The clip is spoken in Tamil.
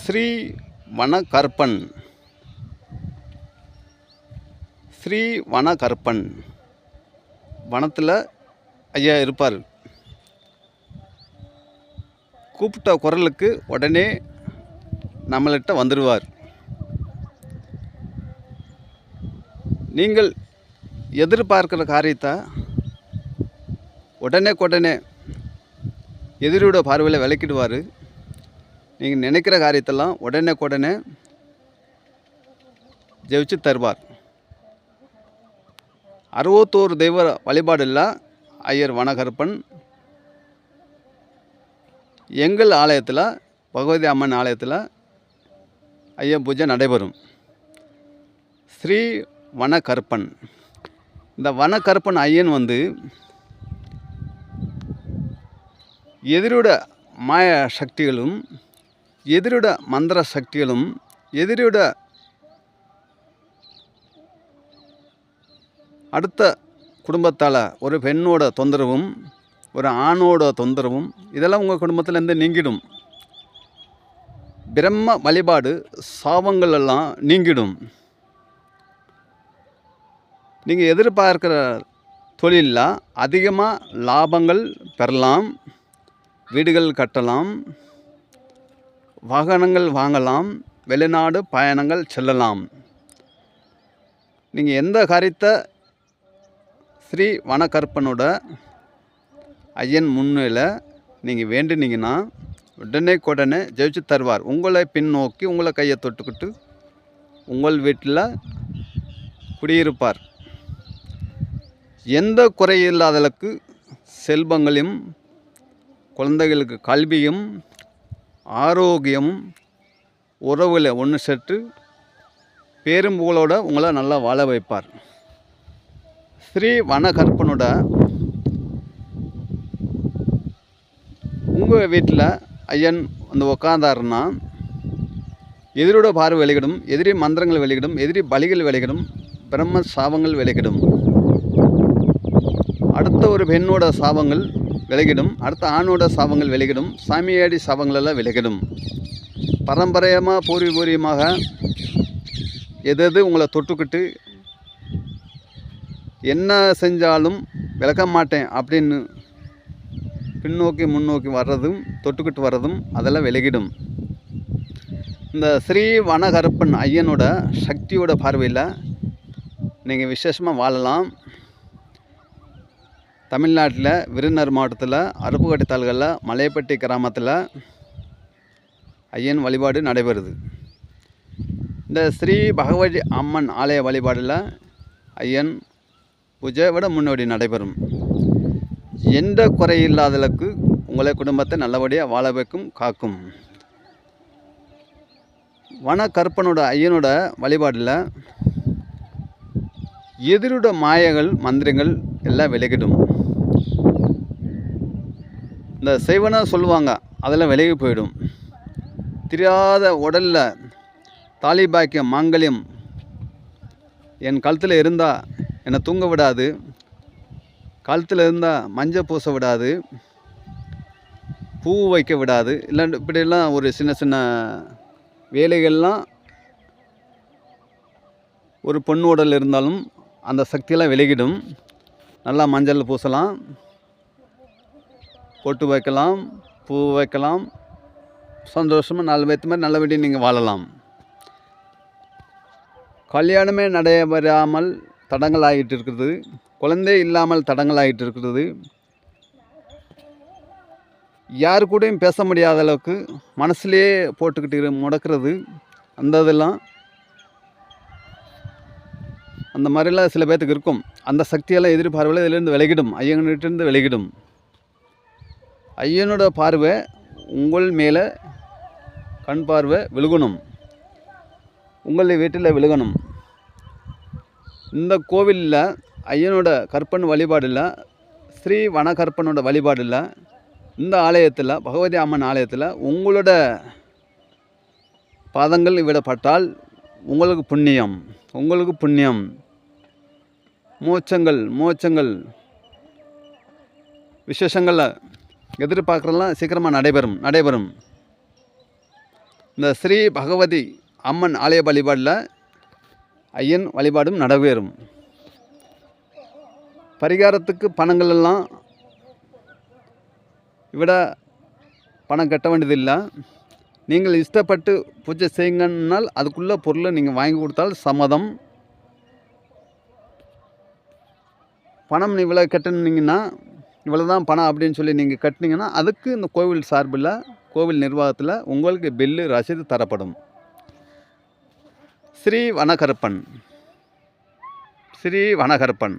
ஸ்ரீ வனகற்பன். ஸ்ரீ வனகற்பன் வனத்தில் ஐயா இருப்பார். கூப்பிட்ட குரலுக்கு உடனே நம்மள்கிட்ட வந்துடுவார். நீங்கள் எதிர்பார்க்கிற காரியத்தை உடனே எதிரியோட பார்வையில் விளக்கிடுவார். நீங்கள் நினைக்கிற காரியத்தெல்லாம் உடனே ஜெயிச்சு தருவார். 61 தெய்வ வழிபாடில் ஐயர் வனகற்பன் எங்கள் ஆலயத்தில், பகவதி அம்மன் ஆலயத்தில் ஐயா பூஜை நடைபெறும். ஸ்ரீ வனகற்பன். இந்த வனகற்பன் ஐயன் எதிரோட மாய சக்திகளும், எதிரோட மந்திர சக்திகளும், எதிரோட அடுத்த குடும்பத்தால் ஒரு பெண்ணோட தொந்தரவும், ஒரு ஆணோட தொந்தரவும், இதெல்லாம் உங்கள் குடும்பத்திலேருந்து நீங்கிடும். பிரம்ம வழிபாடு சாபங்கள் எல்லாம் நீங்கிடும். நீங்கள் எதிர்பார்க்கிற தொழிலில் அதிகமாக லாபங்கள் பெறலாம், வீடுகள் கட்டலாம், வாகனங்கள் வாங்கலாம், வெளிநாடு பயணங்கள் செல்லலாம். நீங்கள் எந்த காரியத்தை ஸ்ரீ வனகற்பனோட ஐயன் முன்னிலையில் நீங்கள் வேண்டினீங்கன்னா உடனே ஜெயிச்சு தருவார். உங்களை பின்னோக்கி உங்களை கையை தொட்டுக்கிட்டு உங்கள் வீட்டில் குடியிருப்பார். எந்த குறையில்லாதளவுக்கு செல்வங்களையும், குழந்தைகளுக்கு கல்வியும், ஆரோக்கியமும், உறவுகளை ஒன்று சேர்த்து பேரும் புகழோட உங்களை நல்லா வாழ வைப்பார். ஸ்ரீ வனகற்பனோட உங்கள் வீட்டில் ஐயன் உட்காந்தாருன்னா எதிரோட பார்வை விலகிடும், எதிரி மந்திரங்கள் விலகிடும், எதிரி பலிகள் விலகிடும், பிரம்ம சாபங்கள் விலகிடும். அடுத்த ஒரு பெண்ணோட சாபங்கள் விலகிடும், அடுத்த ஆணோட சாபங்கள் விலகிடும், சாமியாடி சாபங்களெல்லாம் விலகிடும். பரம்பரையமாக பூர்வீகமாக எது உங்களை தொட்டுக்கிட்டு என்ன செஞ்சாலும் விளக்க மாட்டேன் அப்படின்னு பின்னோக்கி முன்னோக்கி வர்றதும், தொட்டுக்கிட்டு வர்றதும் அதெல்லாம் விலகிடும். இந்த ஸ்ரீ வனகற்பன் ஐயனோட சக்தியோட பார்வையில் நீங்கள் விசேஷமாக வாழலாம். தமிழ்நாட்டில் விருதுநகர் மாவட்டத்தில் அருப்புக்கோட்டை தாலுகாவில் மலையப்பட்டி கிராமத்தில் ஐயன் வழிபாடு நடைபெறுது. இந்த ஸ்ரீ பகவதி அம்மன் ஆலய வழிபாடில் ஐயன் பூஜை விட முன்னோடி நடைபெறும். எந்த குறையில்லாதளவுக்கு உங்களை குடும்பத்தை நல்லபடியாக வாழ வைக்கும், காக்கும். வனகற்பனோட ஐயனோட வழிபாடில் எதிரோட மாயங்கள், மந்திரங்கள் எல்லாம் விலகிடும். இந்த செய்வன சொல்லுவாங்க, அதெல்லாம் விலகி போயிடும். தெரியாத உடலில் தாலி பாக்கியம், மாங்கல்யம் என் கழுத்தில் இருந்தால் என்னை தூங்க விடாது, கழுத்தில் இருந்தால் மஞ்சள் பூச விடாது, பூ வைக்க விடாது, இல்லை இப்படியெல்லாம் ஒரு சின்ன வேலைகள்லாம் ஒரு பொண்ணு உடல் இருந்தாலும் அந்த சக்தியெல்லாம் விலகிடும். நல்லா மஞ்சள் பூசலாம், பொட்டு வைக்கலாம், பூ வைக்கலாம், சந்தோஷமாக 4 பேர்த்து மாதிரி நல்லபடியாக நீங்கள் வாழலாம். கல்யாணமே நடைபெறாமல் தடங்கள் ஆகிட்டு இருக்கிறது, குழந்தை இல்லாமல் தடங்கள் ஆகிட்டு இருக்கிறது, யாரு கூடயும் பேச முடியாத அளவுக்கு மனசுலேயே போட்டுக்கிட்டு முடக்கிறது, இதெல்லாம் அந்த மாதிரிலாம் சில பேர்த்துக்கு இருக்கும். அந்த சக்தியெல்லாம் எதிர்பார்வையில் இதிலேருந்து விலகிடும், ஐயன்கிட்டேருந்து விலகிடும். ஐயனோட பார்வை உங்கள் மேலே கண் பார்வை விழுகணும், உங்கள் வீட்டில் விழுகணும். இந்த கோவிலில் ஐயனோட கற்பன் வழிபாடில், ஸ்ரீ வனகற்பனோட வழிபாடில், இந்த ஆலயத்தில், பகவதி அம்மன் ஆலயத்தில் உங்களோட பாதங்கள் விடப்பட்டால் உங்களுக்கு புண்ணியம், மோட்சங்கள் விசேஷங்களில் எதிர்பார்க்குறதெல்லாம் சீக்கிரமாக நடைபெறும். இந்த ஸ்ரீ பகவதி அம்மன் ஆலய வழிபாடில் ஐயன் வழிபாடும் நடைபெறும். பரிகாரத்துக்கு பணங்கள் எல்லாம் விட பணம் கட்ட வேண்டியதில்லை. நீங்கள் இஷ்டப்பட்டு பூஜை செய்யுங்கன்னால் அதுக்குள்ள பொருளை நீங்கள் வாங்கி கொடுத்தால் சம்மதம். பணம் இவ்வளோ கட்டினீங்கன்னா இவ்வளோ தான் பணம் அப்படின்னு சொல்லி நீங்கள் கட்டினீங்கன்னா அதுக்கு இந்த கோவில் சார்பில் கோவில் நிர்வாகத்தில் உங்களுக்கு பில்லு ரசீது தரப்படும். ஸ்ரீ வனகருப்பன்